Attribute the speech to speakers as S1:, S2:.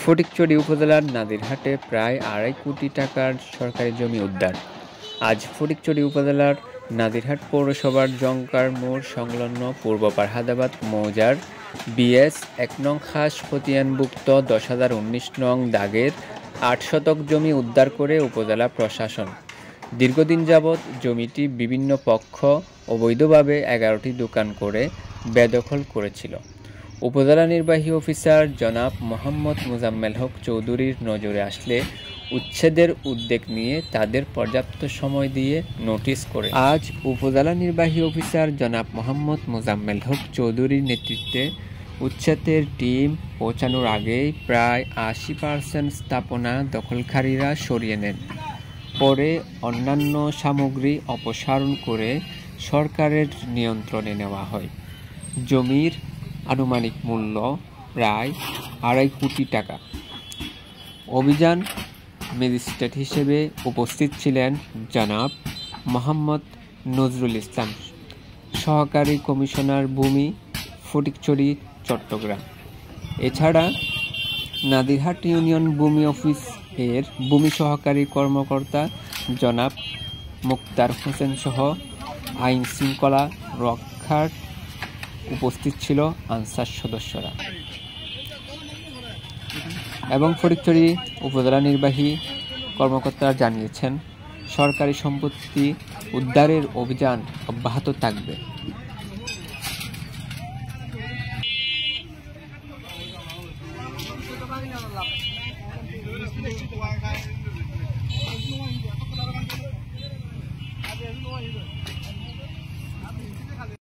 S1: ফটিকছড়ি উপজেলার নাদিরহাটে প্রায় ২.৫ কোটি টাকার সরকারি জমি উদ্ধার। আজ ফটিকছড়ি উপজেলার নাদিরহাট পৌরসভার জংকার মোড় সংলগ্ন পূর্ব ফারহাদাবাদ মৌজার বিএস ১ নং খাস খতিয়ানভুক্ত ১০,০১৯ নং দাগের ৮ শতক জমি উদ্ধার করে উপজেলা প্রশাসন। দীর্ঘদিন যাবৎ জমিটি বিভিন্ন পক্ষ অবৈধভাবে ১১টি দোকান করে বেদখল করেছিল। উপজেলা নির্বাহী অফিসার জনাব মোহাম্মদ মোজাম্মেল হক চৌধুরীর নজরে আসলে উচ্ছেদের উদ্যোগ নিয়ে তাদের পর্যাপ্ত সময় দিয়ে নোটিশ করে। আজ উপজেলা নির্বাহী অফিসার জনাব মোহাম্মদ মোজাম্মেল হক চৌধুরীর নেতৃত্বে উচ্ছেদের টিম পৌঁছানোর আগেই প্রায় ৮০% স্থাপনা দখলকারীরা সরিয়ে নেন। পরে অন্যান্য সামগ্রী অপসারণ করে সরকারের নিয়ন্ত্রণে নেওয়া হয়। জমির আনুমানিক মূল্য প্রায় ২.৫ কোটি টাকা। অভিযান ম্যাজিস্ট্রেট হিসেবে উপস্থিত ছিলেন জনাব মোহাম্মদ নজরুল ইসলাম, সহকারী কমিশনার ভূমি, ফটিকছড়ি, চট্টগ্রাম। এছাড়া নাদিরহাট ইউনিয়ন ভূমি অফিস এর ভূমি সহকারী কর্মকর্তা জনাব মুক্তার হোসেন সহ আইন শৃঙ্খলা রক্ষার উপস্থিত ছিল আনসার সদস্যরা। এবং ফটিকছড়ি উপজেলা নির্বাহী কর্মকর্তারা জানিয়েছেন, সরকারি সম্পত্তি উদ্ধারের অভিযান অব্যাহত থাকবে।